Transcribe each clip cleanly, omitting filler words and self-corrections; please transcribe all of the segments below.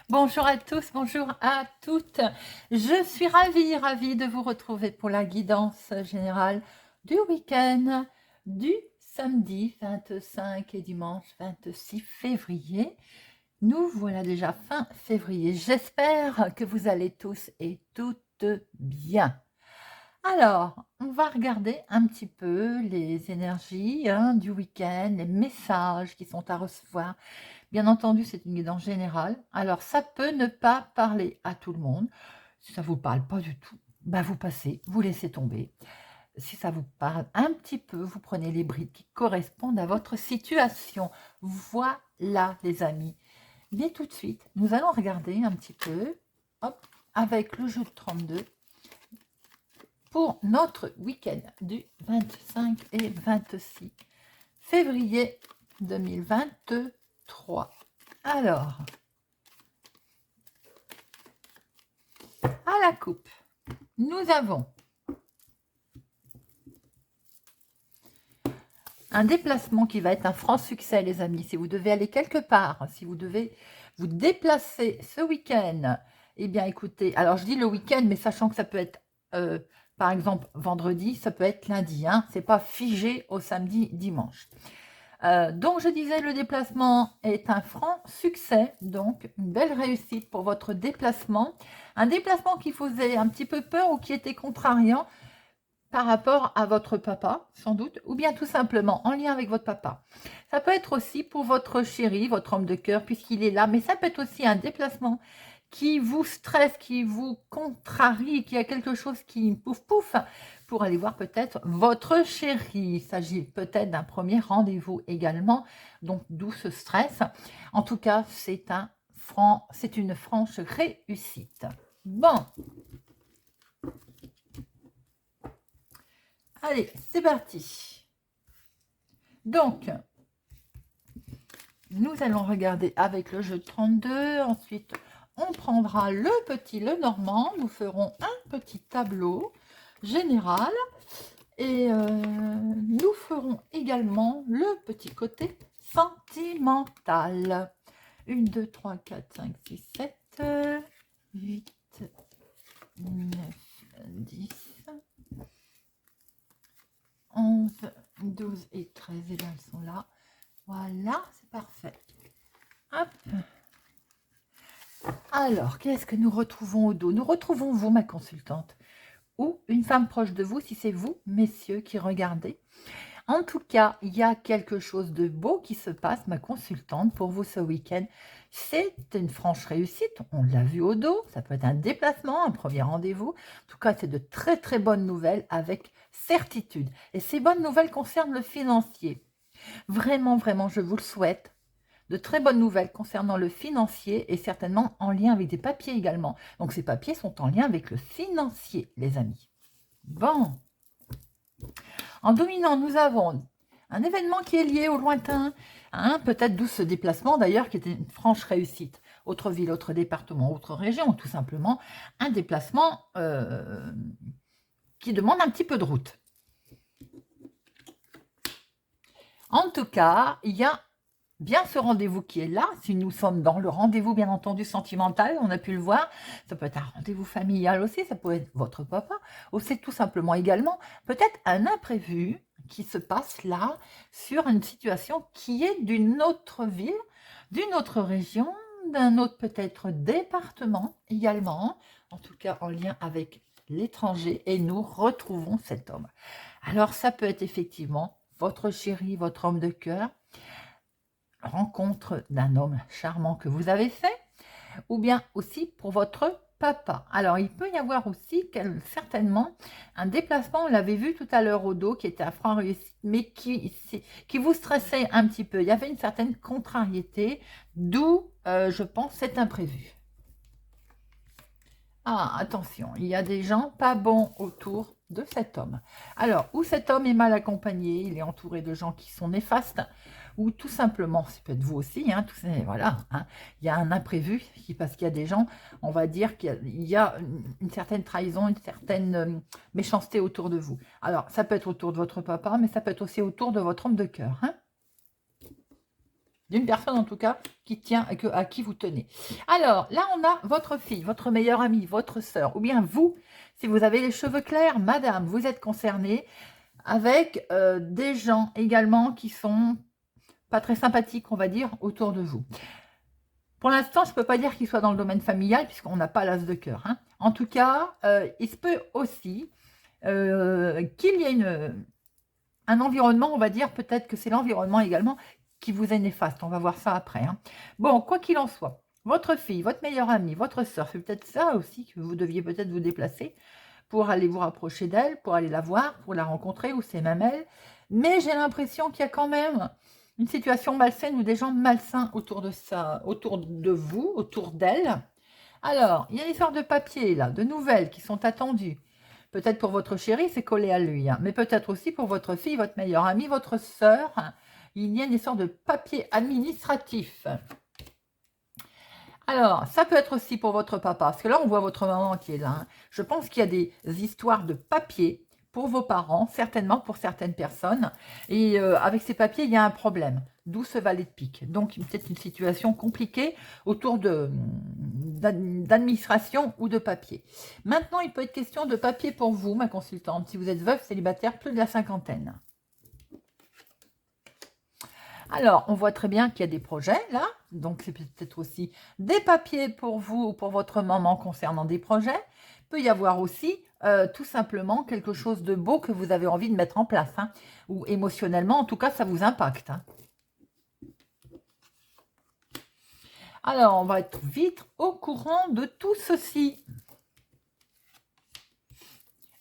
Bonjour à tous, bonjour à toutes. Je suis ravie de vous retrouver pour la guidance générale du week-end du samedi 25 et dimanche 26 février. Nous voilà déjà fin février. J'espère que vous allez tous et toutes bien. Alors, on va regarder un petit peu les énergies du week-end, les messages qui sont à recevoir. Bien entendu, c'est une guidance générale. Alors, ça peut ne pas parler à tout le monde. Si ça ne vous parle pas du tout, bah vous passez, vous laissez tomber. Si ça vous parle un petit peu, vous prenez les brides qui correspondent à votre situation. Voilà, les amis. Mais tout de suite, nous allons regarder un petit peu, hop, avec le jeu de 32, pour notre week-end du 25 et 26 février 2023. Alors, à la coupe, nous avons un déplacement qui va être un franc succès, les amis. Si vous devez aller quelque part, si vous devez vous déplacer ce week-end, eh bien, écoutez, alors je dis le week-end, mais sachant que ça peut être, par exemple, vendredi, ça peut être lundi, hein, c'est pas figé au samedi, dimanche. Donc, je disais, le déplacement est un franc succès, donc une belle réussite pour votre déplacement. Un déplacement qui faisait un petit peu peur ou qui était contrariant par rapport à votre papa, sans doute, ou bien tout simplement en lien avec votre papa. Ça peut être aussi pour votre chéri, votre homme de cœur, puisqu'il est là, mais ça peut être aussi un déplacement qui vous stresse, qui vous contrarie, qui a quelque chose qui pouf pouf, pour aller voir peut-être votre chéri. Il s'agit peut-être d'un premier rendez-vous également, donc d'où ce stress. En tout cas, c'est une franche réussite. Bon, allez, c'est parti. Donc, nous allons regarder avec le jeu de 32. Ensuite, on prendra le petit, le normand. Nous ferons un petit tableau général. Et nous ferons également le petit côté sentimental. 1, 2, 3, 4, 5, 6, 7, 8, 9, 10, 11, 12 et 13. Et bien, elles sont là. Voilà, c'est parfait. Hop. Alors, qu'est-ce que nous retrouvons au dos? Nous retrouvons vous, ma consultante, ou une femme proche de vous, si c'est vous, messieurs, qui regardez. En tout cas, il y a quelque chose de beau qui se passe, ma consultante, pour vous ce week-end. C'est une franche réussite, on l'a vu au dos, ça peut être un déplacement, un premier rendez-vous. En tout cas, c'est de très très bonnes nouvelles avec certitude. Et ces bonnes nouvelles concernent le financier. Vraiment, vraiment, je vous le souhaite. De très bonnes nouvelles concernant le financier et certainement en lien avec des papiers également. Donc ces papiers sont en lien avec le financier, les amis. Bon. En dominant, nous avons un événement qui est lié au lointain, hein, peut-être d'où ce déplacement d'ailleurs qui était une franche réussite. Autre ville, autre département, autre région, tout simplement un déplacement qui demande un petit peu de route. En tout cas, il y a bien ce rendez-vous qui est là. Si nous sommes dans le rendez-vous, bien entendu, sentimental, on a pu le voir, ça peut être un rendez-vous familial aussi, ça peut être votre papa, ou c'est tout simplement également peut-être un imprévu qui se passe là sur une situation qui est d'une autre ville, d'une autre région, d'un autre peut-être département également, en tout cas en lien avec l'étranger, et nous retrouvons cet homme. Alors ça peut être effectivement votre chéri, votre homme de cœur, rencontre d'un homme charmant que vous avez fait, ou bien aussi pour votre papa. Alors, il peut y avoir aussi certainement un déplacement, on l'avait vu tout à l'heure au dos, qui était à franc réussite, mais qui vous stressait un petit peu. Il y avait une certaine contrariété, d'où, je pense, cet imprévu. Ah, attention, il y a des gens pas bons autour de cet homme. Alors, ou cet homme est mal accompagné, il est entouré de gens qui sont néfastes, ou tout simplement, c'est peut-être vous aussi, hein, voilà, hein, il y a un imprévu, parce qu'il y a des gens, on va dire qu'il y a une certaine trahison, une certaine méchanceté autour de vous. Alors, ça peut être autour de votre papa, mais ça peut être aussi autour de votre homme de cœur. Hein. d'une personne en tout cas qui tient, à qui vous tenez. Alors, là, on a votre fille, votre meilleure amie, votre sœur, ou bien vous, si vous avez les cheveux clairs, madame, vous êtes concernée avec des gens également qui sont pas très sympathiques, on va dire, autour de vous. Pour l'instant, je ne peux pas dire qu'il soit dans le domaine familial, puisqu'on n'a pas l'as de cœur. Hein. En tout cas, il se peut aussi qu'il y ait un environnement, on va dire, peut-être que c'est l'environnement également qui vous est néfaste. On va voir ça après. Hein. Bon, quoi qu'il en soit, votre fille, votre meilleure amie, votre sœur, c'est peut-être ça aussi que vous deviez peut-être vous déplacer pour aller vous rapprocher d'elle, pour aller la voir, pour la rencontrer, ou c'est même elle. Mais j'ai l'impression qu'il y a quand même une situation malsaine ou des gens malsains autour de ça, autour de vous, autour d'elle. Alors, il y a une sorte de papier là, de nouvelles qui sont attendues. Peut-être pour votre chéri, c'est collé à lui, hein, mais peut-être aussi pour votre fille, votre meilleure amie, votre sœur. Il y a une sorte de papier administratif. Alors, ça peut être aussi pour votre papa, parce que là, on voit votre maman qui est là. Hein. Je pense qu'il y a des histoires de papier pour vos parents, certainement pour certaines personnes. Et avec ces papiers, il y a un problème, d'où ce valet de pique. Donc, peut-être une situation compliquée autour d'administration ou de papier. Maintenant, il peut être question de papier pour vous, ma consultante, si vous êtes veuve, célibataire, plus de la cinquantaine. Alors, on voit très bien qu'il y a des projets, là. Donc, c'est peut-être aussi des papiers pour vous ou pour votre maman concernant des projets. Il peut y avoir aussi, tout simplement, quelque chose de beau que vous avez envie de mettre en place. Hein, ou émotionnellement, en tout cas, ça vous impacte. Hein. Alors, on va être vite au courant de tout ceci.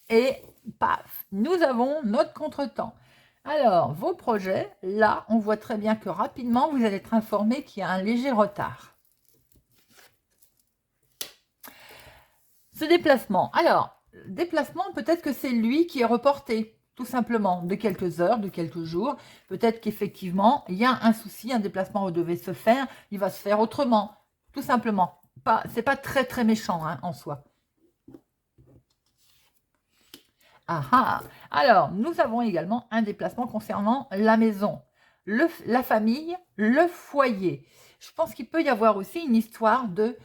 Et, paf, nous avons notre contretemps. Alors, vos projets, là, on voit très bien que rapidement, vous allez être informé qu'il y a un léger retard. Ce déplacement, alors, déplacement, peut-être que c'est lui qui est reporté, tout simplement, de quelques heures, de quelques jours. Peut-être qu'effectivement, il y a un souci, un déplacement devait se faire, il va se faire autrement, tout simplement. C'est pas très, très méchant hein, en soi. Ah ah. Alors, nous avons également un déplacement concernant la maison, la famille, le foyer. Je pense qu'il peut y avoir aussi une histoire de...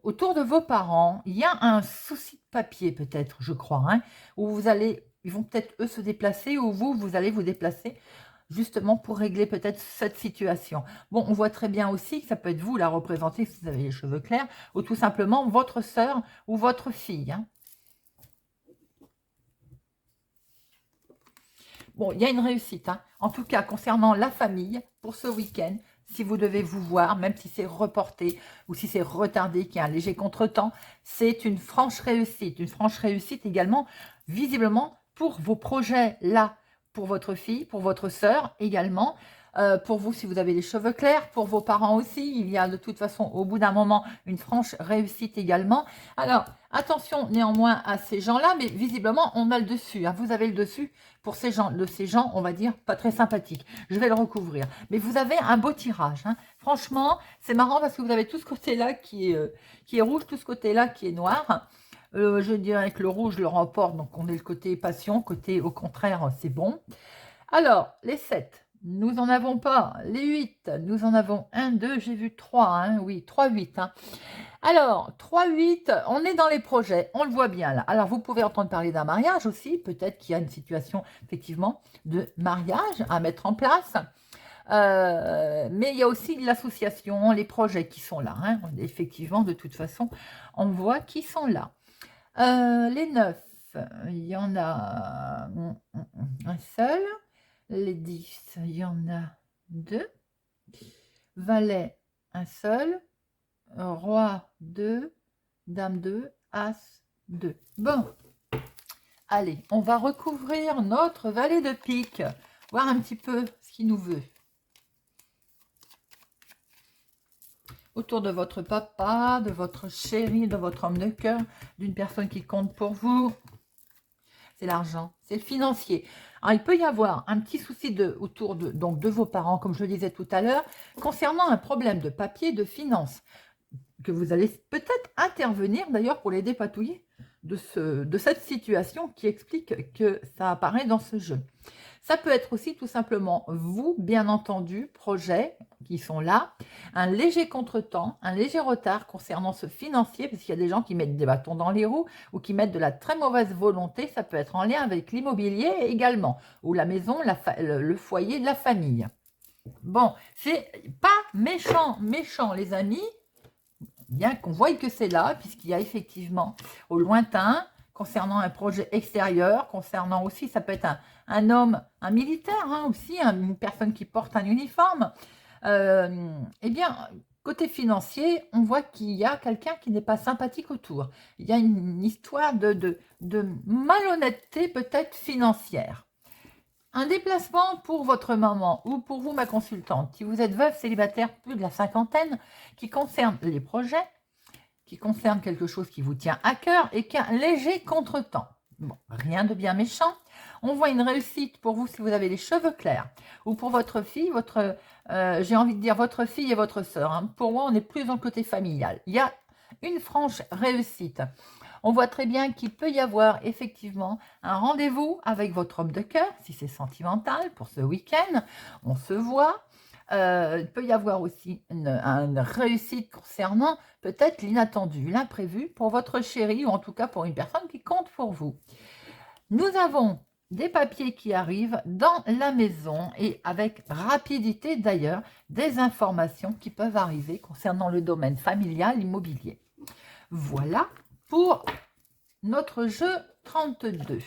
autour de vos parents, il y a un souci de papier peut-être, je crois, hein, où ils vont peut-être eux se déplacer ou vous allez vous déplacer justement pour régler peut-être cette situation. Bon, on voit très bien aussi que ça peut être vous la représentée si vous avez les cheveux clairs ou tout simplement votre sœur ou votre fille. Hein. Bon, il y a une réussite. Hein. En tout cas, concernant la famille, pour ce week-end, si vous devez vous voir, même si c'est reporté ou si c'est retardé, qu'il y a un léger contretemps, c'est une franche réussite. Une franche réussite également, visiblement, pour vos projets là, pour votre fille, pour votre sœur également. Pour vous, si vous avez les cheveux clairs, pour vos parents aussi, il y a de toute façon, au bout d'un moment, une franche réussite également. Alors, attention néanmoins à ces gens-là, mais visiblement, on a le dessus. Hein. Vous avez le dessus pour ces gens, on va dire, pas très sympathiques. Je vais le recouvrir. Mais vous avez un beau tirage. Hein. Franchement, c'est marrant parce que vous avez tout ce côté-là qui est rouge, tout ce côté-là qui est noir. Je dirais que le rouge le remporte, donc on est le côté passion, côté au contraire, c'est bon. Alors, les 7. Nous n'en avons pas. Les 8, nous en avons 1, 2, j'ai vu 3. Hein, oui, 3, 8. Hein. Alors, 3, 8, on est dans les projets, on le voit bien là. Alors, vous pouvez entendre parler d'un mariage aussi. Peut-être qu'il y a une situation, effectivement, de mariage à mettre en place. Mais il y a aussi l'association, les projets qui sont là. Hein. Effectivement, de toute façon, on voit qu'ils sont là. Les 9, il y en a un seul. Les 10, il y en a 2. Valet, un seul. Roi, 2. Dame, 2. As, 2. Bon. Allez, on va recouvrir notre valet de pique. Voir un petit peu ce qu'il nous veut. Autour de votre papa, de votre chéri, de votre homme de cœur, d'une personne qui compte pour vous. C'est l'argent, c'est le financier. Alors, il peut y avoir un petit souci autour de vos parents, comme je le disais tout à l'heure, concernant un problème de papier, de finances, que vous allez peut-être intervenir d'ailleurs pour les dépatouiller de cette situation qui explique que ça apparaît dans ce jeu. Ça peut être aussi tout simplement vous, bien entendu, projets qui sont là, un léger contretemps, un léger retard concernant ce financier, parce qu'il y a des gens qui mettent des bâtons dans les roues ou qui mettent de la très mauvaise volonté. Ça peut être en lien avec l'immobilier également, ou la maison, le foyer de la famille. Bon, c'est pas méchant, méchant les amis, bien qu'on voie que c'est là, puisqu'il y a effectivement au lointain, concernant un projet extérieur, concernant aussi, ça peut être un homme, un militaire hein, aussi, une personne qui porte un uniforme. Eh bien, côté financier, on voit qu'il y a quelqu'un qui n'est pas sympathique autour. Il y a une histoire de malhonnêteté peut-être financière. Un déplacement pour votre maman ou pour vous, ma consultante, si vous êtes veuve, célibataire, plus de la cinquantaine, qui concerne les projets, qui concerne quelque chose qui vous tient à cœur et qui a un léger contretemps. Bon, rien de bien méchant. On voit une réussite pour vous si vous avez les cheveux clairs ou pour votre fille, j'ai envie de dire votre fille et votre sœur. Hein. Pour moi, on est plus dans le côté familial. Il y a une franche réussite. On voit très bien qu'il peut y avoir effectivement un rendez-vous avec votre homme de cœur, si c'est sentimental, pour ce week-end. On se voit. Il peut y avoir aussi une réussite concernant peut-être l'inattendu, l'imprévu pour votre chéri ou en tout cas pour une personne qui compte pour vous. Nous avons des papiers qui arrivent dans la maison et avec rapidité d'ailleurs, des informations qui peuvent arriver concernant le domaine familial immobilier. Voilà pour notre jeu 32.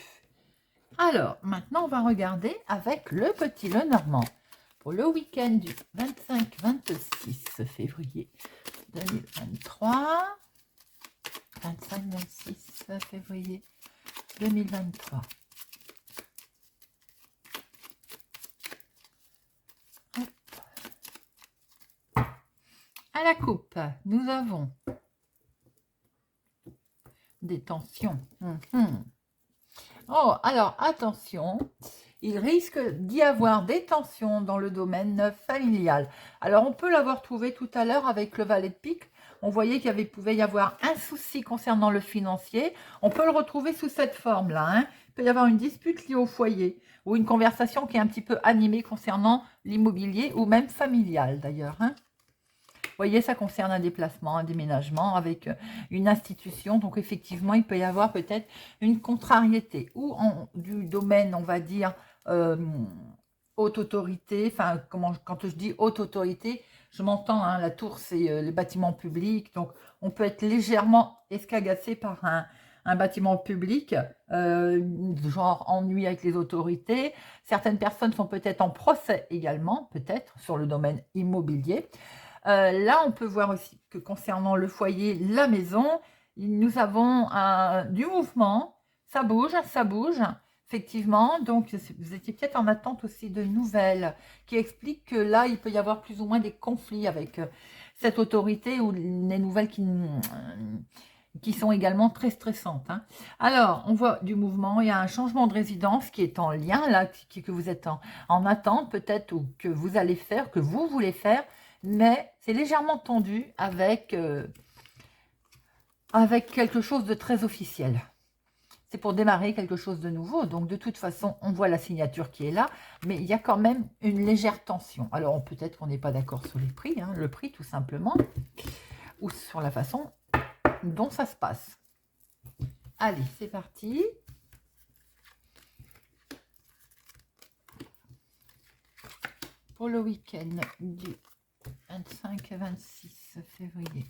Alors, maintenant, on va regarder avec le petit Lenormand pour le week-end du 25-26 février 2023. 25-26 février 2023. À la coupe, nous avons des tensions. Oh, alors attention, il risque d'y avoir des tensions dans le domaine familial. Alors on peut l'avoir trouvé tout à l'heure avec le valet de pique. On voyait qu'il pouvait y avoir un souci concernant le financier. On peut le retrouver sous cette forme-là. Hein. Il peut y avoir une dispute liée au foyer ou une conversation qui est un petit peu animée concernant l'immobilier ou même familial d'ailleurs. Hein. Vous voyez, ça concerne un déplacement, un déménagement avec une institution. Donc, effectivement, il peut y avoir peut-être une contrariété ou du domaine, on va dire, haute autorité. Enfin, quand je dis haute autorité, je m'entends, hein, la tour, c'est les bâtiments publics. Donc, on peut être légèrement escagacé par un bâtiment public, genre ennui avec les autorités. Certaines personnes sont peut-être en procès également, peut-être, sur le domaine immobilier. Là, on peut voir aussi que concernant le foyer, la maison, nous avons du mouvement. Ça bouge, effectivement. Donc, vous étiez peut-être en attente aussi de nouvelles qui expliquent que là, il peut y avoir plus ou moins des conflits avec cette autorité ou les nouvelles qui sont également très stressantes. Hein. Alors, on voit du mouvement, il y a un changement de résidence qui est en lien, là, que vous êtes en attente peut-être ou que vous allez faire, que vous voulez faire, mais c'est légèrement tendu avec quelque chose de très officiel. C'est pour démarrer quelque chose de nouveau. Donc, de toute façon, on voit la signature qui est là, mais il y a quand même une légère tension. Alors, peut-être qu'on n'est pas d'accord sur les prix, hein, le prix tout simplement, ou sur la façon dont ça se passe. Allez, c'est parti. Pour le week-end du 25 et 26 février.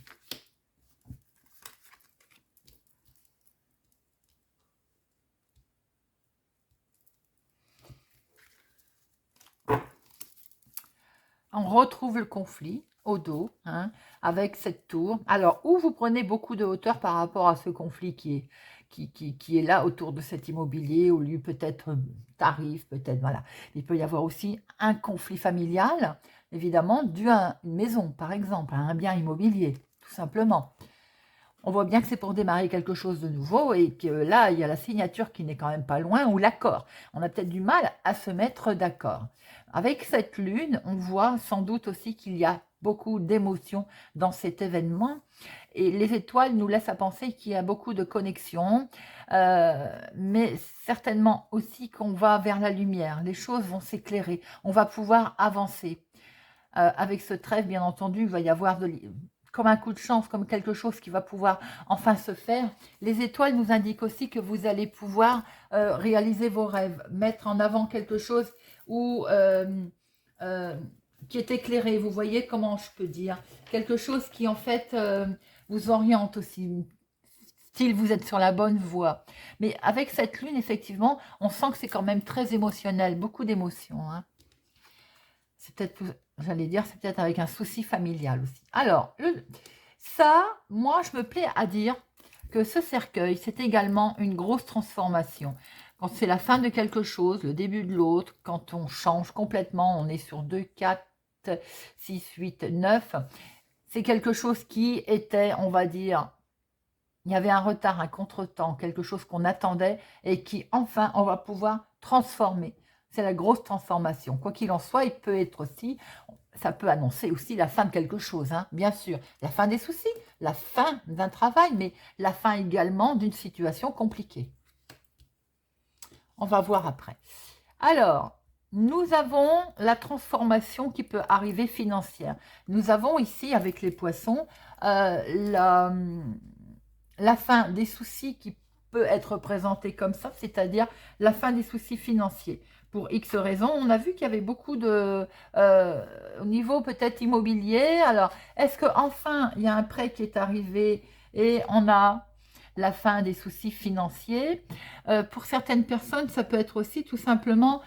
On retrouve le conflit au dos, hein, avec cette tour. Alors, où vous prenez beaucoup de hauteur par rapport à ce conflit qui est là autour de cet immobilier, au lieu peut-être tarif, peut-être, voilà. Il peut y avoir aussi un conflit familial, évidemment, dû à une maison, par exemple, à un bien immobilier, tout simplement. On voit bien que c'est pour démarrer quelque chose de nouveau et que là, il y a la signature qui n'est quand même pas loin, ou l'accord. On a peut-être du mal à se mettre d'accord. Avec cette lune, on voit sans doute aussi qu'il y a beaucoup d'émotions dans cet événement. Et les étoiles nous laissent à penser qu'il y a beaucoup de connexions, mais certainement aussi qu'on va vers la lumière. Les choses vont s'éclairer, on va pouvoir avancer. Avec ce trèfle, bien entendu, il va y avoir comme un coup de chance, comme quelque chose qui va pouvoir enfin se faire. Les étoiles nous indiquent aussi que vous allez pouvoir réaliser vos rêves, mettre en avant quelque chose où, euh, qui est éclairé. Vous voyez comment je peux dire? Quelque chose qui, en fait, vous oriente aussi. Style, vous êtes sur la bonne voie. Mais avec cette lune, effectivement, on sent que c'est quand même très émotionnel, beaucoup d'émotions, hein. C'est peut-être, j'allais dire, c'est peut-être avec un souci familial aussi. Alors, ça, moi, je me plais à dire que ce cercueil, c'est également une grosse transformation. Quand c'est la fin de quelque chose, le début de l'autre, quand on change complètement, on est sur 2, 4, 6, 8, 9. C'est quelque chose qui était, on va dire, il y avait un retard, un contretemps, quelque chose qu'on attendait et qui, enfin, on va pouvoir transformer. C'est la grosse transformation. Quoi qu'il en soit, il peut être aussi, ça peut annoncer aussi la fin de quelque chose, hein, bien sûr. La fin des soucis, la fin d'un travail, mais la fin également d'une situation compliquée. On va voir après. Alors, nous avons la transformation qui peut arriver financière. Nous avons ici, avec les poissons, la fin des soucis qui peut être représentée comme ça, c'est-à-dire la fin des soucis financiers. Pour X raisons, on a vu qu'il y avait beaucoup de... au niveau peut-être immobilier. Alors, est-ce qu'enfin, il y a un prêt qui est arrivé et on a la fin des soucis financiers? Pour certaines personnes, ça peut être aussi tout simplement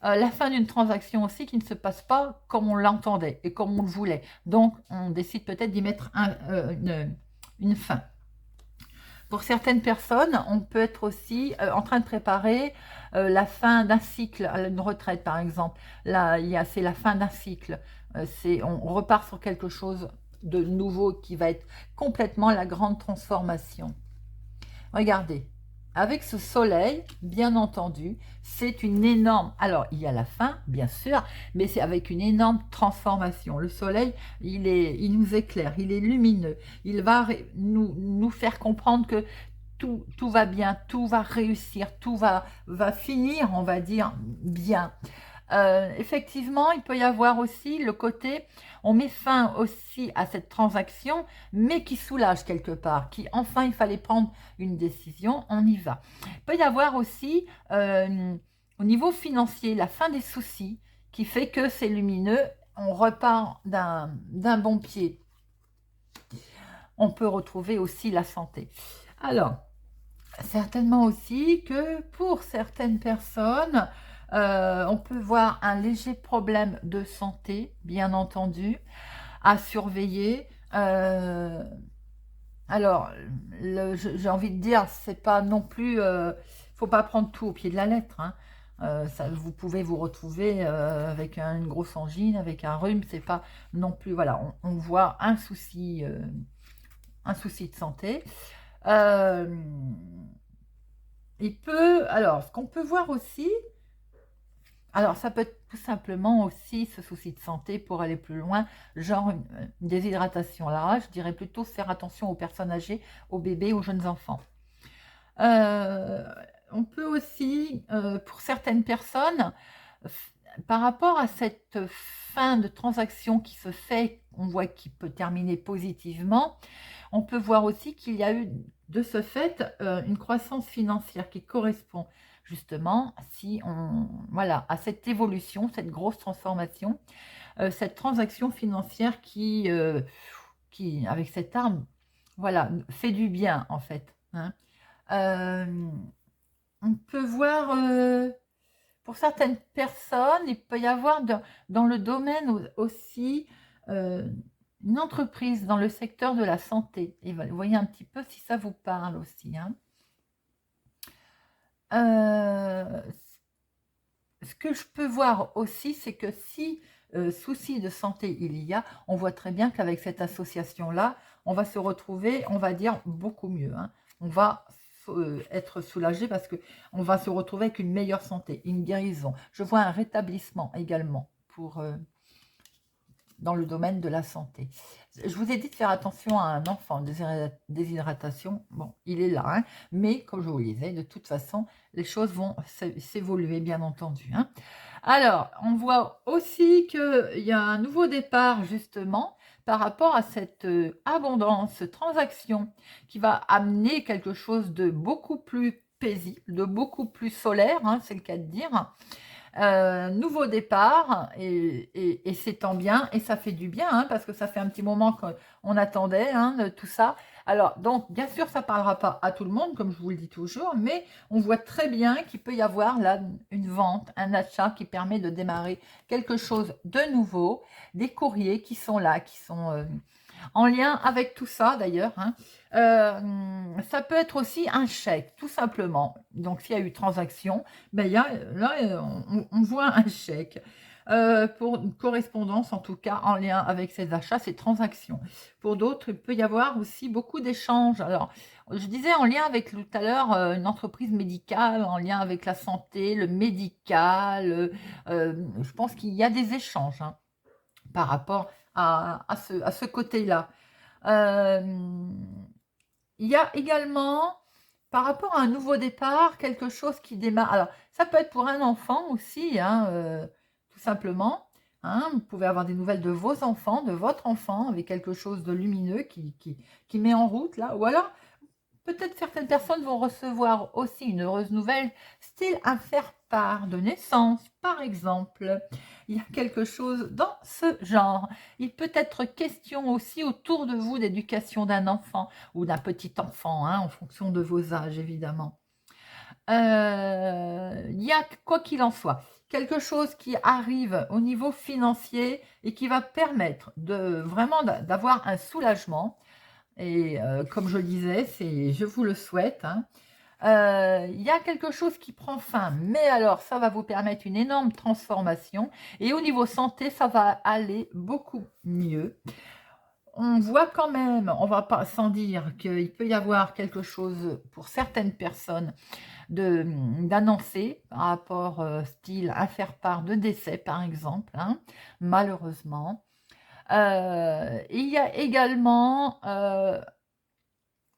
la fin d'une transaction aussi qui ne se passe pas comme on l'entendait et comme on le voulait. Donc, on décide peut-être d'y mettre une fin. Pour certaines personnes, on peut être aussi en train de préparer la fin d'un cycle, une retraite par exemple. Là, c'est la fin d'un cycle. On repart sur quelque chose de nouveau qui va être complètement la grande transformation. Regardez, avec ce soleil, bien entendu, c'est une énorme... Alors, il y a la fin, bien sûr, mais c'est avec une énorme transformation. Le soleil, il nous éclaire, il est lumineux. Il va nous faire comprendre que tout va bien, tout va réussir, tout va finir, on va dire, bien. Effectivement, il peut y avoir aussi le côté, on met fin aussi à cette transaction, mais qui soulage quelque part, qui enfin il fallait prendre une décision, on y va. Il peut y avoir aussi au niveau financier, la fin des soucis, qui fait que c'est lumineux, on repart d'un bon pied. On peut retrouver aussi la santé. Alors, certainement aussi que pour certaines personnes, on peut voir un léger problème de santé, bien entendu, à surveiller. Alors, j'ai envie de dire, c'est pas non plus, faut pas prendre tout au pied de la lettre, hein. Vous pouvez vous retrouver avec une grosse angine, avec un rhume, c'est pas non plus, voilà, on voit un souci de santé. Alors, ce qu'on peut voir aussi, alors ça peut être tout simplement aussi ce souci de santé pour aller plus loin, genre une déshydratation. Là, je dirais plutôt faire attention aux personnes âgées, aux bébés, aux jeunes enfants. On peut aussi, pour certaines personnes, par rapport à cette fin de transaction qui se fait, on voit qu'il peut terminer positivement, on peut voir aussi qu'il y a eu de ce fait une croissance financière qui correspond justement voilà, à cette évolution, cette grosse transformation, cette transaction financière qui, avec cette arme, voilà, fait du bien en fait, hein. On peut voir, pour certaines personnes, il peut y avoir dans le domaine aussi une entreprise dans le secteur de la santé. Et vous voyez un petit peu si ça vous parle aussi, hein. Ce que je peux voir aussi, c'est que si souci de santé il y a, on voit très bien qu'avec cette association-là, on va se retrouver, on va dire, beaucoup mieux, hein. On va être soulagé parce qu'on va se retrouver avec une meilleure santé, une guérison. Je vois un rétablissement également dans le domaine de la santé. Je vous ai dit de faire attention à un enfant, déshydratation, bon, il est là, hein, mais comme je vous le disais, de toute façon, les choses vont s'évoluer, bien entendu. Hein. Alors, on voit aussi qu'il y a un nouveau départ, justement, par rapport à cette abondance, transaction, qui va amener quelque chose de beaucoup plus paisible, de beaucoup plus solaire, hein, c'est le cas de dire. Nouveau départ et c'est tant bien et ça fait du bien hein, parce que ça fait un petit moment qu'on attendait hein, de tout ça. Alors donc bien sûr ça parlera pas à tout le monde comme je vous le dis toujours, mais on voit très bien qu'il peut y avoir là une vente, un achat qui permet de démarrer quelque chose de nouveau, des courriers qui sont là, qui sont en lien avec tout ça d'ailleurs. Hein. Ça peut être aussi un chèque, tout simplement. Donc, s'il y a eu transaction, ben, là, on voit un chèque. Pour une correspondance, en tout cas, en lien avec ces achats, ces transactions. Pour d'autres, il peut y avoir aussi beaucoup d'échanges. Alors, je disais en lien avec tout à l'heure une entreprise médicale, en lien avec la santé, le médical. Je pense qu'il y a des échanges hein, par rapport à ce côté-là. Il y a également, par rapport à un nouveau départ, quelque chose qui démarre. Alors, ça peut être pour un enfant aussi, hein, tout simplement. Hein, vous pouvez avoir des nouvelles de vos enfants, de votre enfant, avec quelque chose de lumineux qui met en route là. Ou alors, peut-être certaines personnes vont recevoir aussi une heureuse nouvelle, style un faire-part de naissance, par exemple. Il y a quelque chose dans ce genre. Il peut être question aussi autour de vous d'éducation d'un enfant ou d'un petit enfant, hein, en fonction de vos âges, évidemment. Il y a, quoi qu'il en soit, quelque chose qui arrive au niveau financier et qui va permettre de vraiment d'avoir un soulagement. Et comme je le disais, je vous le souhaite. Hein. Il y a quelque chose qui prend fin, mais alors ça va vous permettre une énorme transformation. Et au niveau santé, ça va aller beaucoup mieux. On voit quand même, on va pas sans dire qu'il peut y avoir quelque chose pour certaines personnes d'annoncer par rapport style à faire part de décès par exemple, hein, malheureusement. Il y a également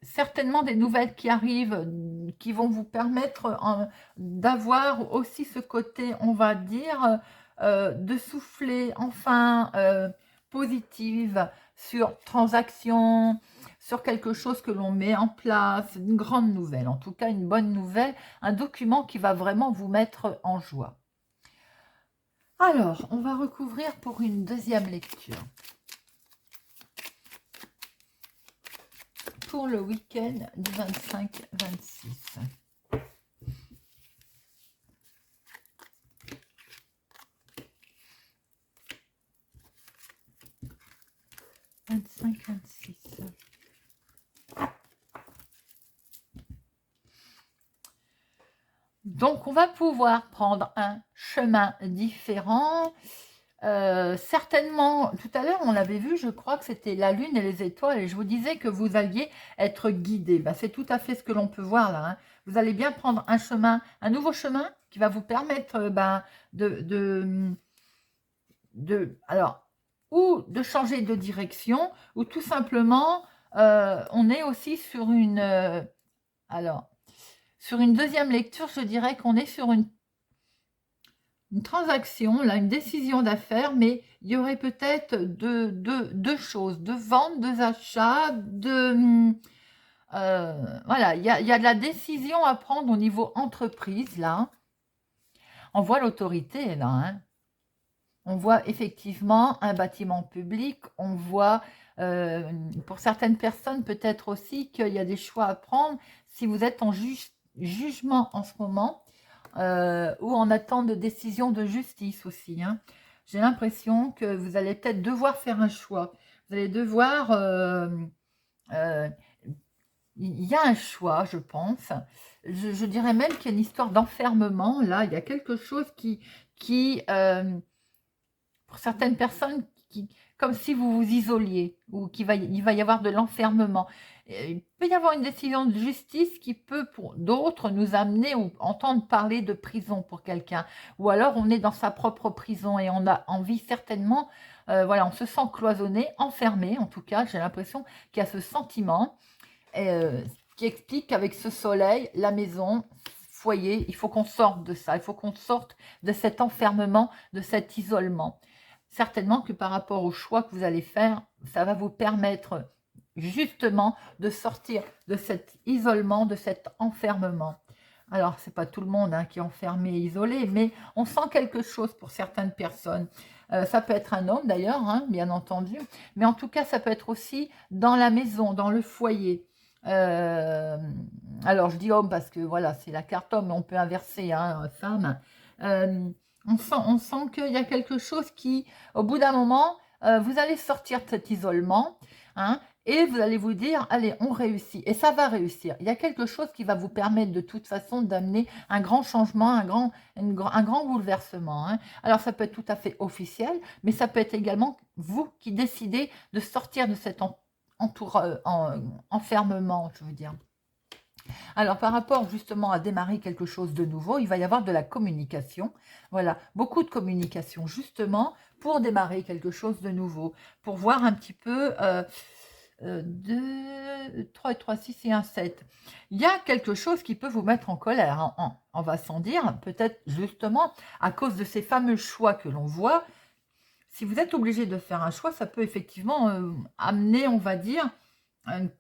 certainement des nouvelles qui arrivent, qui vont vous permettre d'avoir aussi ce côté, on va dire, de souffler enfin positive sur transaction, sur quelque chose que l'on met en place, une grande nouvelle, en tout cas une bonne nouvelle, un document qui va vraiment vous mettre en joie. Alors, on va recouvrir pour une deuxième lecture. Pour le week-end du 25-26. Donc, on va pouvoir prendre un chemin différent. Certainement, tout à l'heure, on l'avait vu, je crois que c'était la lune et les étoiles, et je vous disais que vous alliez être guidé. Ben, c'est tout à fait ce que l'on peut voir là. Hein. Vous allez bien prendre un chemin, un nouveau chemin qui va vous permettre alors, ou de changer de direction, ou tout simplement, on est aussi sur une, sur une deuxième lecture, je dirais qu'on est sur une transaction, là, une décision d'affaires, mais il y aurait peut-être deux choses, deux ventes, deux achats, voilà, il y a de la décision à prendre au niveau entreprise, là. On voit l'autorité, là, hein. On voit effectivement un bâtiment public, on voit, pour certaines personnes, peut-être aussi qu'il y a des choix à prendre si vous êtes en jugement en ce moment, ou en attente de décision de justice aussi. Hein. J'ai l'impression que vous allez peut-être devoir faire un choix. Vous allez devoir... il y a un choix, je pense. Je dirais même qu'il y a une histoire d'enfermement. Là, il y a quelque chose qui pour certaines personnes, comme si vous vous isoliez ou il va y avoir de l'enfermement. Il peut y avoir une décision de justice qui peut, pour d'autres, nous amener ou entendre parler de prison pour quelqu'un. Ou alors, on est dans sa propre prison et on a envie certainement, voilà, on se sent cloisonné, enfermé. En tout cas, j'ai l'impression qu'il y a ce sentiment qui explique qu'avec ce soleil, la maison, foyer, il faut qu'on sorte de ça. Il faut qu'on sorte de cet enfermement, de cet isolement. Certainement que par rapport au choix que vous allez faire, ça va vous permettre justement de sortir de cet isolement, de cet enfermement. Alors, c'est pas tout le monde qui est enfermé, isolé, mais on sent quelque chose pour certaines personnes. Ça peut être un homme d'ailleurs, bien entendu, mais en tout cas, ça peut être aussi dans la maison, dans le foyer. Alors, je dis homme parce que voilà, c'est la carte homme, mais on peut inverser, femme. On sent qu'il y a quelque chose qui, au bout d'un moment, vous allez sortir de cet isolement, et vous allez vous dire, allez, on réussit. Et ça va réussir. Il y a quelque chose qui va vous permettre de toute façon d'amener un grand changement, un grand bouleversement. Alors, ça peut être tout à fait officiel, mais ça peut être également vous qui décidez de sortir de cet enfermement, je veux dire. Alors, par rapport justement à démarrer quelque chose de nouveau, il va y avoir de la communication. Voilà, beaucoup de communication justement pour démarrer quelque chose de nouveau, pour voir un petit peu 2, 3 et 3, 6 et 1, 7. Il y a quelque chose qui peut vous mettre en colère, on va s'en dire, peut-être justement à cause de ces fameux choix que l'on voit. Si vous êtes obligé de faire un choix, ça peut effectivement amener, on va dire, une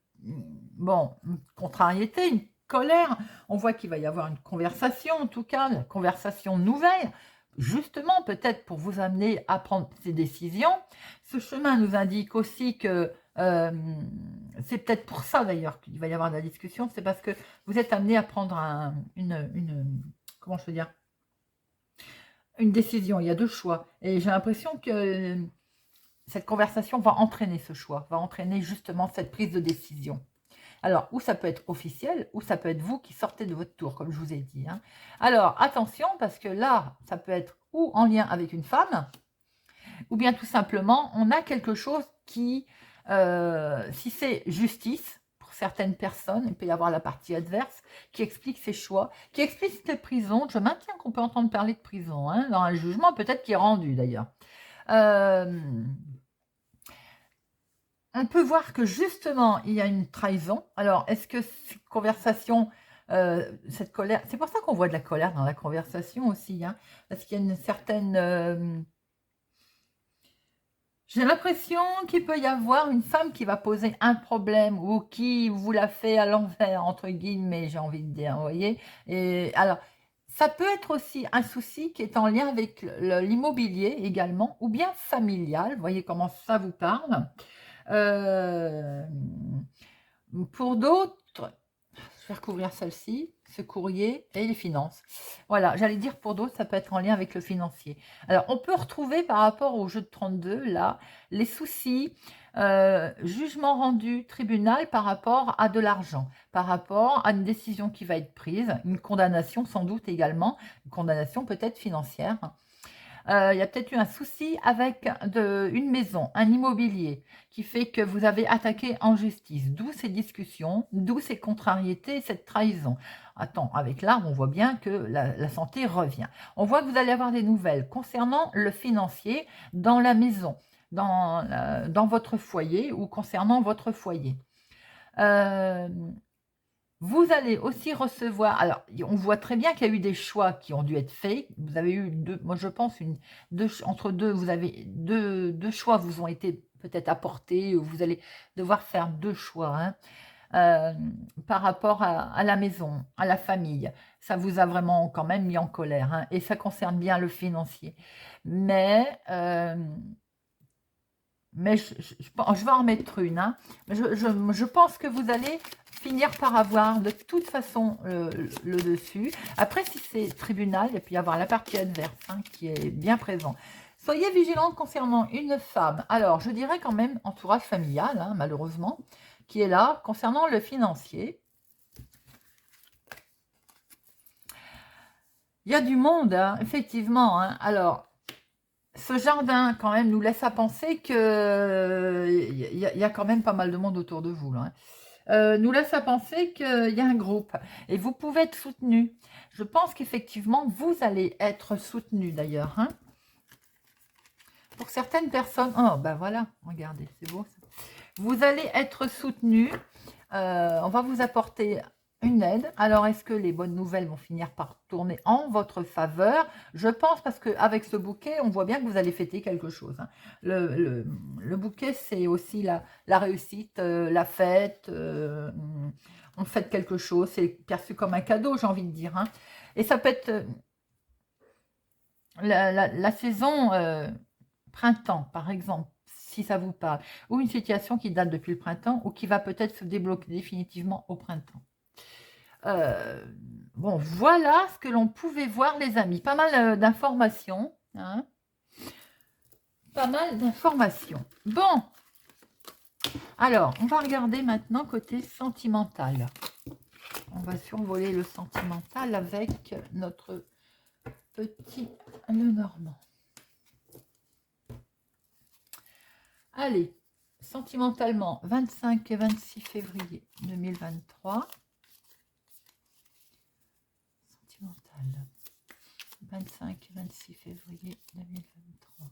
contrariété, une colère. On voit qu'il va y avoir une conversation, en tout cas, une conversation nouvelle, justement peut-être pour vous amener à prendre ces décisions. Ce chemin nous indique aussi que c'est peut-être pour ça d'ailleurs qu'il va y avoir de la discussion, c'est parce que vous êtes amené à prendre comment je peux dire, une décision. Il y a deux choix et j'ai l'impression que cette conversation va entraîner ce choix, va entraîner justement cette prise de décision. Alors, ou ça peut être officiel, ou ça peut être vous qui sortez de votre tour, comme je vous ai dit. Alors, attention, parce que là, ça peut être ou en lien avec une femme, ou bien tout simplement, on a quelque chose qui, si c'est justice, pour certaines personnes, il peut y avoir la partie adverse, qui explique ses choix, qui explique ces prisons. Je maintiens qu'on peut entendre parler de prison, dans un jugement peut-être qui est rendu d'ailleurs. On peut voir que justement, il y a une trahison. Alors, est-ce que cette conversation, cette colère, c'est pour ça qu'on voit de la colère dans la conversation aussi, parce qu'il y a une certaine... j'ai l'impression qu'il peut y avoir une femme qui va poser un problème ou qui vous l'a fait à l'envers, entre guillemets, j'ai envie de dire, vous voyez. Et alors, ça peut être aussi un souci qui est en lien avec l'immobilier également, ou bien familial, vous voyez comment ça vous parle. Pour d'autres, je vais recouvrir celle-ci, ce courrier et les finances. Voilà, j'allais dire pour d'autres, ça peut être en lien avec le financier. Alors, on peut retrouver par rapport au jeu de 32, là, les soucis, jugement rendu, tribunal par rapport à de l'argent, par rapport à une décision qui va être prise, une condamnation sans doute également, une condamnation peut-être financière. Il y a peut-être eu un souci avec une maison, un immobilier, qui fait que vous avez attaqué en justice. D'où ces discussions, d'où ces contrariétés, cette trahison. Attends, avec l'arbre, on voit bien que la santé revient. On voit que vous allez avoir des nouvelles concernant le financier dans la maison, dans votre foyer ou concernant votre foyer. Vous allez aussi recevoir, alors on voit très bien qu'il y a eu des choix qui ont dû être faits. Vous avez eu moi je pense, entre deux, vous avez deux choix vous ont été peut-être apportés, ou vous allez devoir faire deux choix par rapport à la maison, à la famille. Ça vous a vraiment quand même mis en colère, et ça concerne bien le financier. Mais je vais en mettre une. Mais je pense que vous allez finir par avoir de toute façon le dessus. Après, si c'est tribunal, il peut y avoir la partie adverse qui est bien présente. Soyez vigilante concernant une femme. Alors, je dirais quand même entourage familial, malheureusement, qui est là concernant le financier. Il y a du monde, effectivement. Alors, ce jardin, quand même, nous laisse à penser que il y a quand même pas mal de monde autour de vous, là, hein. Nous laisse à penser qu'il y a un groupe et vous pouvez être soutenu. Je pense qu'effectivement, vous allez être soutenu d'ailleurs, hein. Pour certaines personnes, oh ben voilà, regardez, c'est beau ça. Vous allez être soutenu, on va vous apporter une aide. Alors, est-ce que les bonnes nouvelles vont finir par tourner en votre faveur? Je pense parce qu'avec ce bouquet, on voit bien que vous allez fêter quelque chose, hein. Le bouquet, c'est aussi la réussite, la fête, on fête quelque chose, c'est perçu comme un cadeau, j'ai envie de dire, hein. Et ça peut être la saison printemps, par exemple, si ça vous parle, ou une situation qui date depuis le printemps ou qui va peut-être se débloquer définitivement au printemps. Euh, bon, voilà ce que l'on pouvait voir, les amis. Pas mal d'informations, hein. Pas mal d'informations. Bon, alors, on va regarder maintenant côté sentimental. On va survoler le sentimental avec notre petit Lenormand. Allez, sentimentalement, 25 et 26 février 2023. Sentimental, 25 et 26 février 2023.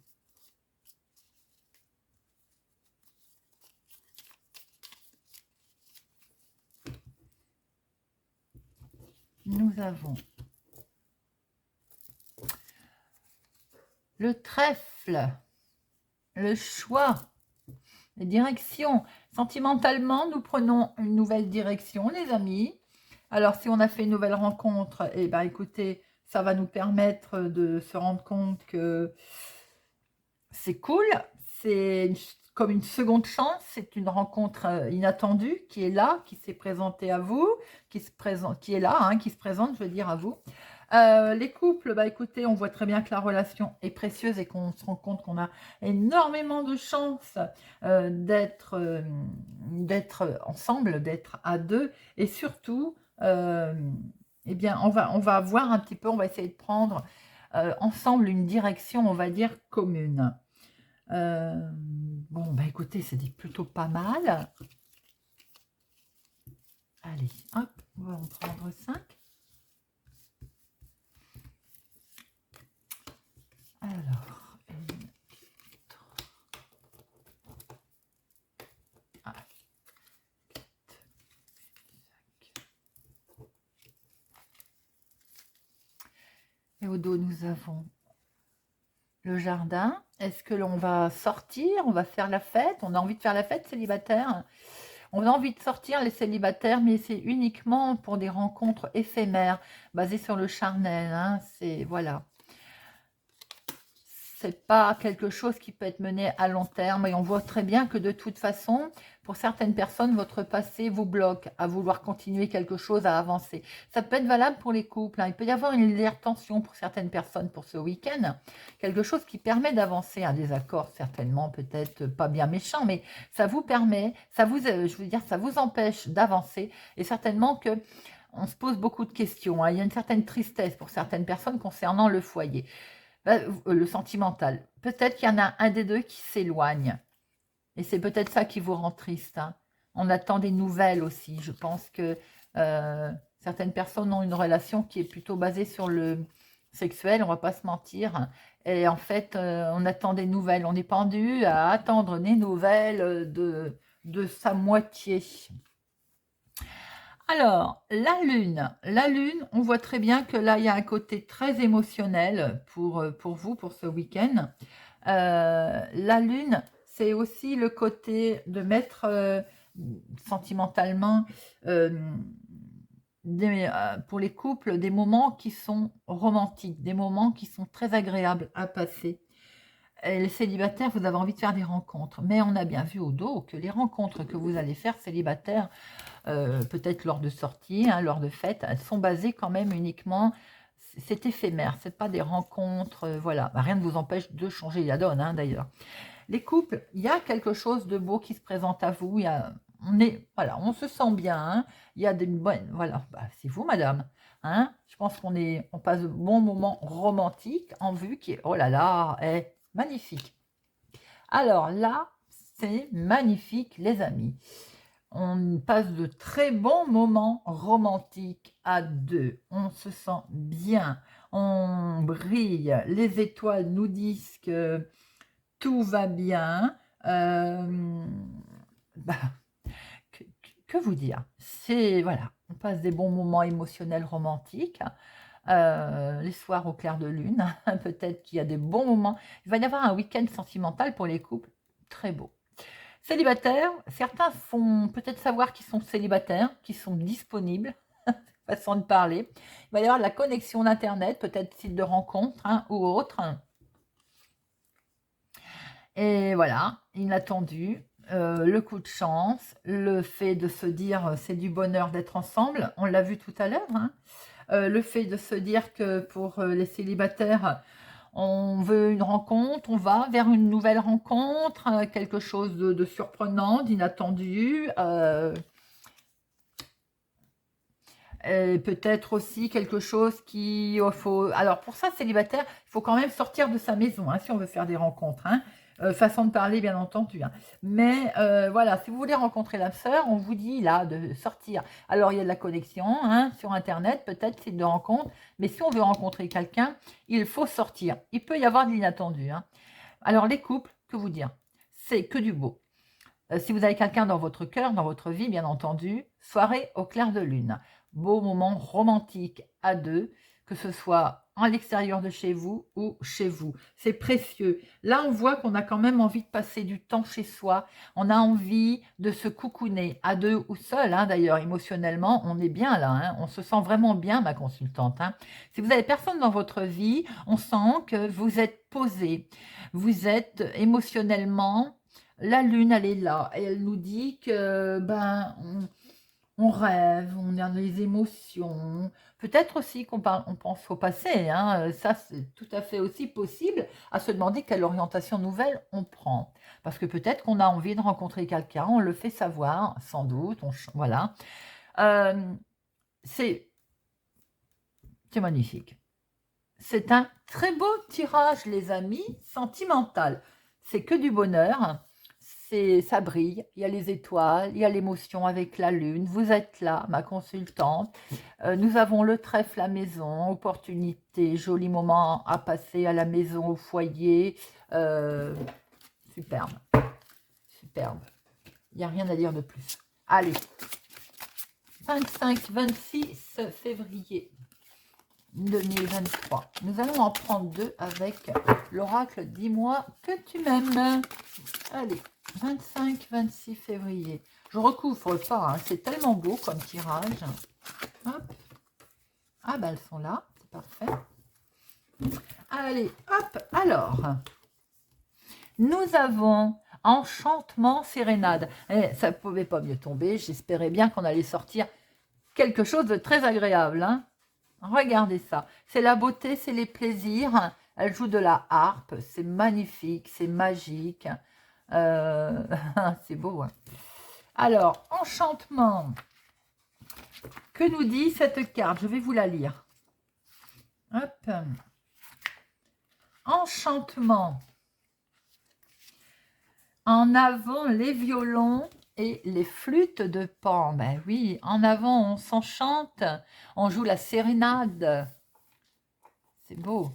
Nous avons le trèfle, le choix, les directions. Sentimentalement, nous prenons une nouvelle direction, les amis. Alors, si on a fait une nouvelle rencontre, eh ben, écoutez, ça va nous permettre de se rendre compte que c'est cool, c'est comme une seconde chance, c'est une rencontre inattendue qui est là, qui s'est présentée à vous, qui est là, hein, qui se présente, je veux dire, à vous. Les couples, bah écoutez, on voit très bien que la relation est précieuse et qu'on se rend compte qu'on a énormément de chance d'être ensemble, d'être à deux, et surtout, eh bien, on va voir un petit peu, on va essayer de prendre ensemble une direction, on va dire, commune. Bon, bah écoutez, c'est plutôt pas mal. Allez, hop, on va en prendre 5. Alors, et au dos, nous avons le jardin. Est-ce que l'on va sortir? On va faire la fête? On a envie de faire la fête, célibataire? On a envie de sortir, les célibataires, mais c'est uniquement pour des rencontres éphémères, basées sur le charnel, hein. C'est, voilà. C'est pas quelque chose qui peut être mené à long terme, et on voit très bien que de toute façon, pour certaines personnes, votre passé vous bloque à vouloir continuer quelque chose, à avancer. Ça peut être valable pour les couples, hein. Il peut y avoir une légère tension pour certaines personnes pour ce week-end, quelque chose qui permet d'avancer, un désaccord certainement, peut-être pas bien méchant, mais ça vous permet, ça vous, je veux dire, ça vous empêche d'avancer, et certainement que on se pose beaucoup de questions, hein. Il y a une certaine tristesse pour certaines personnes concernant le foyer. Le sentimental. Peut-être qu'il y en a un des deux qui s'éloigne. Et c'est peut-être ça qui vous rend triste, hein. On attend des nouvelles aussi. Je pense que certaines personnes ont une relation qui est plutôt basée sur le sexuel, on va pas se mentir. Et en fait, on attend des nouvelles. On est pendu à attendre des nouvelles de sa moitié. Alors, la lune, on voit très bien que là, il y a un côté très émotionnel pour vous, pour ce week-end. La lune, c'est aussi le côté de mettre sentimentalement, pour les couples, des moments qui sont romantiques, des moments qui sont très agréables à passer. Et les célibataires, vous avez envie de faire des rencontres, mais on a bien vu au dos que les rencontres que vous allez faire célibataires, peut-être lors de sorties, hein, lors de fêtes, elles sont basées quand même uniquement, c'est éphémère, c'est pas des rencontres, voilà. Bah, rien ne vous empêche de changer la donne, hein, d'ailleurs. Les couples, il y a quelque chose de beau qui se présente à vous, voilà, on se sent bien, hein. Il y a des bonnes, voilà, bah, c'est vous, madame, hein. Je pense on passe de bons moments romantiques en vue qui est, oh là là, Magnifique. Alors là, c'est magnifique, les amis. On passe de très bons moments romantiques à deux. On se sent bien, on brille. Les étoiles nous disent que tout va bien. Bah, que, que vous dire? C'est voilà, on passe des bons moments émotionnels romantiques. Les soirs au clair de lune, peut-être qu'il y a des bons moments. Il va y avoir un week-end sentimental pour les couples, très beau. Célibataires, certains font peut-être savoir qu'ils sont célibataires, qu'ils sont disponibles, façon de parler. Il va y avoir de la connexion d'Internet, peut-être site de rencontre ou autre. Et voilà, inattendu, le coup de chance, le fait de se dire c'est du bonheur d'être ensemble, on l'a vu tout à l'heure. Le fait de se dire que pour les célibataires, on veut une rencontre, on va vers une nouvelle rencontre, quelque chose de surprenant, d'inattendu. Et peut-être aussi quelque chose qui faut. Alors pour ça, célibataire, il faut quand même sortir de sa maison si on veut faire des rencontres. Façon de parler, bien entendu. Mais voilà, si vous voulez rencontrer l'âme sœur, on vous dit là de sortir. Alors il y a de la connexion sur Internet, peut-être site de rencontre. Mais si on veut rencontrer quelqu'un, il faut sortir. Il peut y avoir de l'inattendu. Alors les couples, que vous dire? C'est que du beau. Si vous avez quelqu'un dans votre cœur, dans votre vie, bien entendu, soirée au clair de lune. Beau moment romantique à deux, que ce soit à l'extérieur de chez vous ou chez vous. C'est précieux. Là, on voit qu'on a quand même envie de passer du temps chez soi. On a envie de se coucouner à deux ou seul. D'ailleurs, émotionnellement, on est bien là. On se sent vraiment bien, ma consultante. Si vous avez personne dans votre vie, on sent que vous êtes posé. Vous êtes émotionnellement... La lune, elle est là et elle nous dit que on rêve, on a des émotions. Peut-être aussi on pense au passé. Ça, c'est tout à fait aussi possible à se demander quelle orientation nouvelle on prend. Parce que peut-être qu'on a envie de rencontrer quelqu'un, on le fait savoir, sans doute. Voilà. C'est magnifique. C'est un très beau tirage, les amis, sentimental. C'est que du bonheur. Ça brille, il y a les étoiles, il y a l'émotion avec la lune, vous êtes là, ma consultante, nous avons le trèfle à la maison, opportunité, joli moment à passer à la maison, au foyer, superbe, superbe, il n'y a rien à dire de plus. Allez, 25-26 février 2023, nous allons en prendre deux avec l'oracle « Dis-moi que tu m'aimes ». Allez, 25-26 février. Je recouvre pas, c'est tellement beau comme tirage. Hop. Ah ben elles sont là, c'est parfait. Allez, hop, alors. Nous avons enchantement sérénade. Ça ne pouvait pas mieux tomber, j'espérais bien qu'on allait sortir quelque chose de très agréable. Regardez ça, c'est la beauté, c'est les plaisirs. Elle joue de la harpe, c'est magnifique, c'est magique. C'est beau. Alors, enchantement. Que nous dit cette carte? Je vais vous la lire. Hop. Enchantement. En avant les violons et les flûtes de Pan. Ben oui, en avant on s'enchante, on joue la sérénade. C'est beau.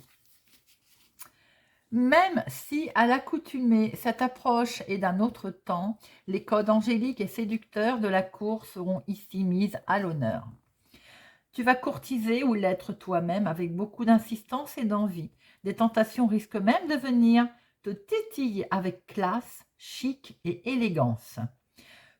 Même si à l'accoutumée, cette approche est d'un autre temps, les codes angéliques et séducteurs de la cour seront ici mis à l'honneur. Tu vas courtiser ou l'être toi-même avec beaucoup d'insistance et d'envie. Des tentations risquent même de venir te tétiller avec classe, chic et élégance.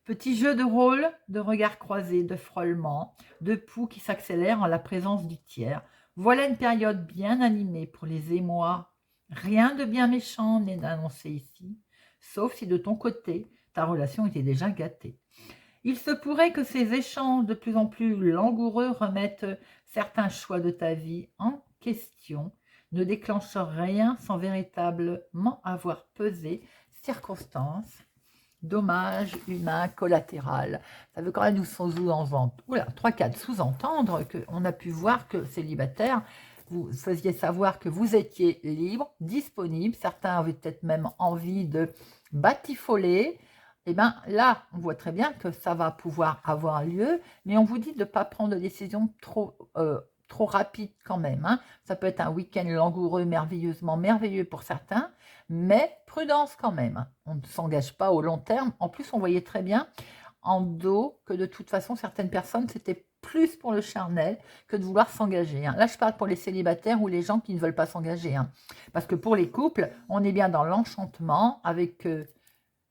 Petit jeu de rôle, de regards croisés, de frôlements, de pouls qui s'accélèrent en la présence du tiers. Voilà une période bien animée pour les émois. Rien de bien méchant n'est annoncé ici, sauf si de ton côté, ta relation était déjà gâtée. Il se pourrait que ces échanges de plus en plus langoureux remettent certains choix de ta vie en question, ne déclenchent rien sans véritablement avoir pesé circonstances, dommages humains collatéral. Ça veut quand même nous sous-entendre, 3-4 sous-entendre qu'on a pu voir que célibataire, vous faisiez savoir que vous étiez libre, disponible. Certains avaient peut-être même envie de batifoler. Et bien là, on voit très bien que ça va pouvoir avoir lieu, mais on vous dit de ne pas prendre de décision trop rapide quand même. Hein. Ça peut être un week-end langoureux, merveilleusement merveilleux pour certains, mais prudence quand même. On ne s'engage pas au long terme. En plus, on voyait très bien en dos que de toute façon, certaines personnes, c'était plus pour le charnel que de vouloir s'engager. Hein. Là, je parle pour les célibataires ou les gens qui ne veulent pas s'engager. Hein. Parce que pour les couples, on est bien dans l'enchantement avec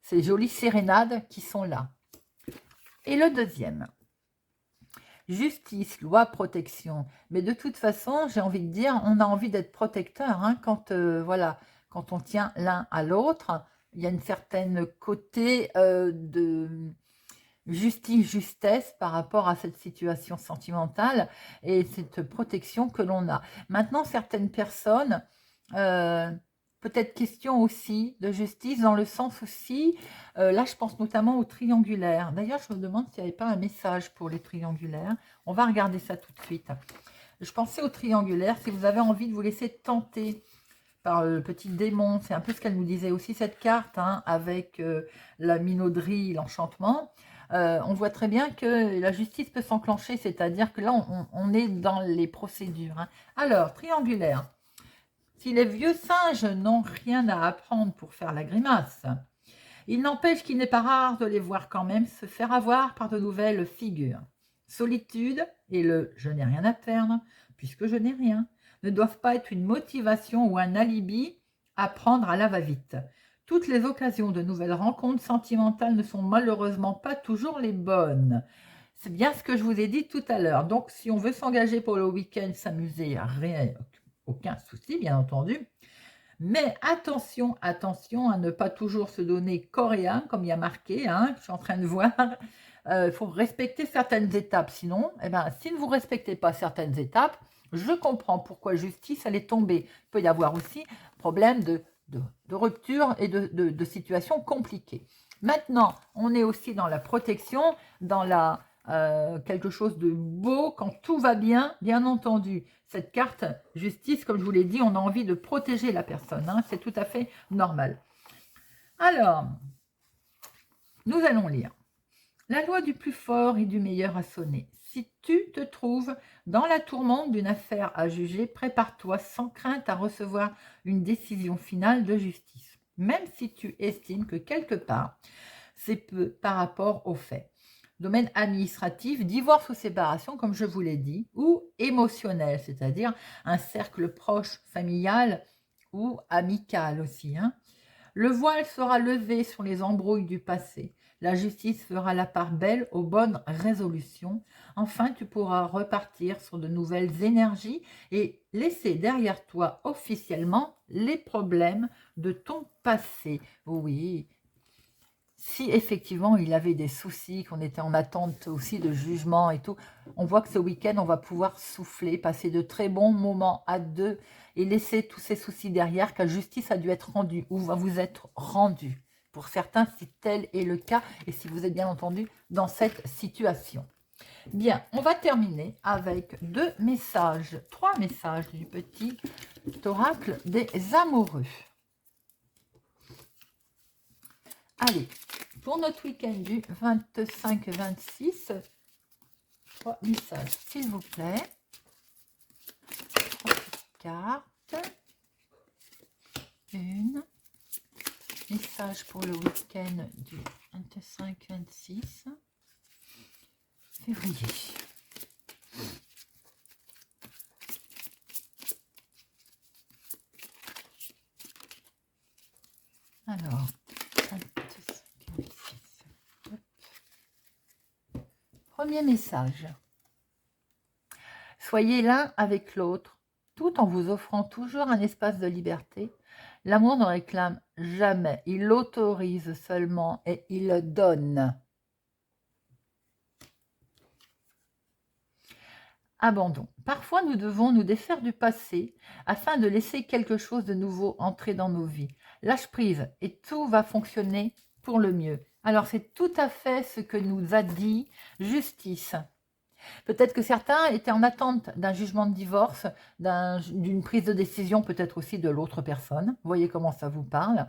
ces jolies sérénades qui sont là. Et le deuxième, justice, loi, protection. Mais de toute façon, j'ai envie de dire, on a envie d'être protecteur hein, voilà, quand on tient l'un à l'autre. Il y a une certaine côté de justice, justesse par rapport à cette situation sentimentale et cette protection que l'on a. Maintenant, certaines personnes, peut-être question aussi de justice dans le sens aussi, là je pense notamment aux triangulaires. D'ailleurs, je me demande s'il n'y avait pas un message pour les triangulaires. On va regarder ça tout de suite. Je pensais aux triangulaires, si vous avez envie de vous laisser tenter par le petit démon, c'est un peu ce qu'elle nous disait aussi cette carte, hein, avec la minauderie, l'enchantement. On voit très bien que la justice peut s'enclencher, c'est-à-dire que là, on est dans les procédures. Hein. Alors, triangulaire. Si les vieux singes n'ont rien à apprendre pour faire la grimace, il n'empêche qu'il n'est pas rare de les voir quand même se faire avoir par de nouvelles figures. Solitude et le « je n'ai rien à perdre » puisque je n'ai rien ne doivent pas être une motivation ou un alibi à prendre à la va-vite. Toutes les occasions de nouvelles rencontres sentimentales ne sont malheureusement pas toujours les bonnes. C'est bien ce que je vous ai dit tout à l'heure. Donc, si on veut s'engager pour le week-end, s'amuser, rien, aucun souci, bien entendu. Mais attention, attention à ne pas toujours se donner corps et âme, comme il y a marqué, hein, je suis en train de voir. Il faut respecter certaines étapes. Sinon, eh ben, si ne vous respectez pas certaines étapes, je comprends pourquoi justice, elle est tombée. Il peut y avoir aussi problème de rupture et de situations compliquées. Maintenant, on est aussi dans la protection, dans quelque chose de beau, quand tout va bien, bien entendu. Cette carte justice, comme je vous l'ai dit, on a envie de protéger la personne. Hein, c'est tout à fait normal. Alors, nous allons lire. La loi du plus fort et du meilleur a sonné. Si tu te trouves dans la tourmente d'une affaire à juger, prépare-toi sans crainte à recevoir une décision finale de justice, même si tu estimes que quelque part, c'est peu par rapport aux faits. Domaine administratif, divorce ou séparation, comme je vous l'ai dit, ou émotionnel, c'est-à-dire un cercle proche, familial ou amical aussi. Hein. Le voile sera levé sur les embrouilles du passé. La justice fera la part belle aux bonnes résolutions. Enfin, tu pourras repartir sur de nouvelles énergies et laisser derrière toi officiellement les problèmes de ton passé. Oui, si effectivement il avait des soucis, qu'on était en attente aussi de jugement et tout, on voit que ce week-end, on va pouvoir souffler, passer de très bons moments à deux et laisser tous ces soucis derrière, car justice a dû être rendue ou va vous être rendue. Pour certains, si tel est le cas et si vous êtes bien entendu dans cette situation. Bien, on va terminer avec trois messages du petit oracle des amoureux. Allez, pour notre week-end du 25-26, 3 messages, s'il vous plaît. 3 cartes. Une. Message pour le week-end du 25-26 février. Alors, 25-26. Premier message. Soyez l'un avec l'autre, tout en vous offrant toujours un espace de liberté. L'amour ne réclame jamais, il autorise seulement et il donne. Abandon. Parfois, nous devons nous défaire du passé afin de laisser quelque chose de nouveau entrer dans nos vies. Lâche prise et tout va fonctionner pour le mieux. Alors, c'est tout à fait ce que nous a dit Justice. Peut-être que certains étaient en attente d'un jugement de divorce, d'une prise de décision, peut-être aussi de l'autre personne. Vous voyez comment ça vous parle.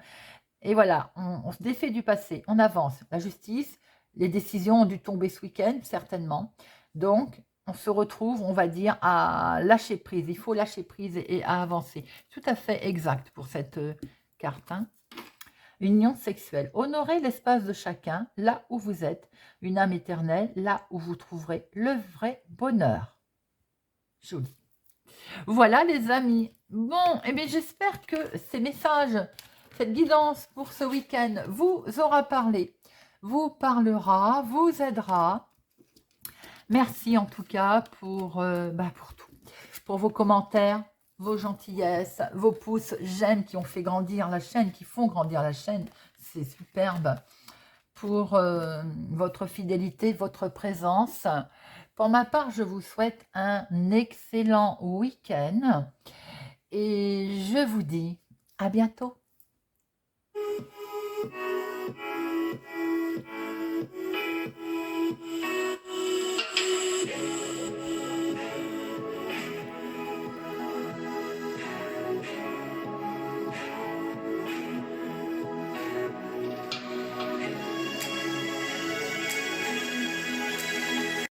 Et voilà, on se défait du passé, on avance. La justice, les décisions ont dû tomber ce week-end, certainement. Donc, on se retrouve, on va dire, à lâcher prise. Il faut lâcher prise et à avancer. Tout à fait exact pour cette carte. Hein. Union sexuelle. Honorez l'espace de chacun, là où vous êtes. Une âme éternelle, là où vous trouverez le vrai bonheur. Joli. Voilà les amis. Bon, eh bien j'espère que ces messages, cette guidance pour ce week-end vous aura parlé, vous parlera, vous aidera. Merci en tout cas pour tout. Pour vos commentaires, vos gentillesses, vos pouces j'aime qui ont fait grandir la chaîne, qui font grandir la chaîne. C'est superbe. Pour votre fidélité, votre présence. Pour ma part, je vous souhaite un excellent week-end et je vous dis à bientôt.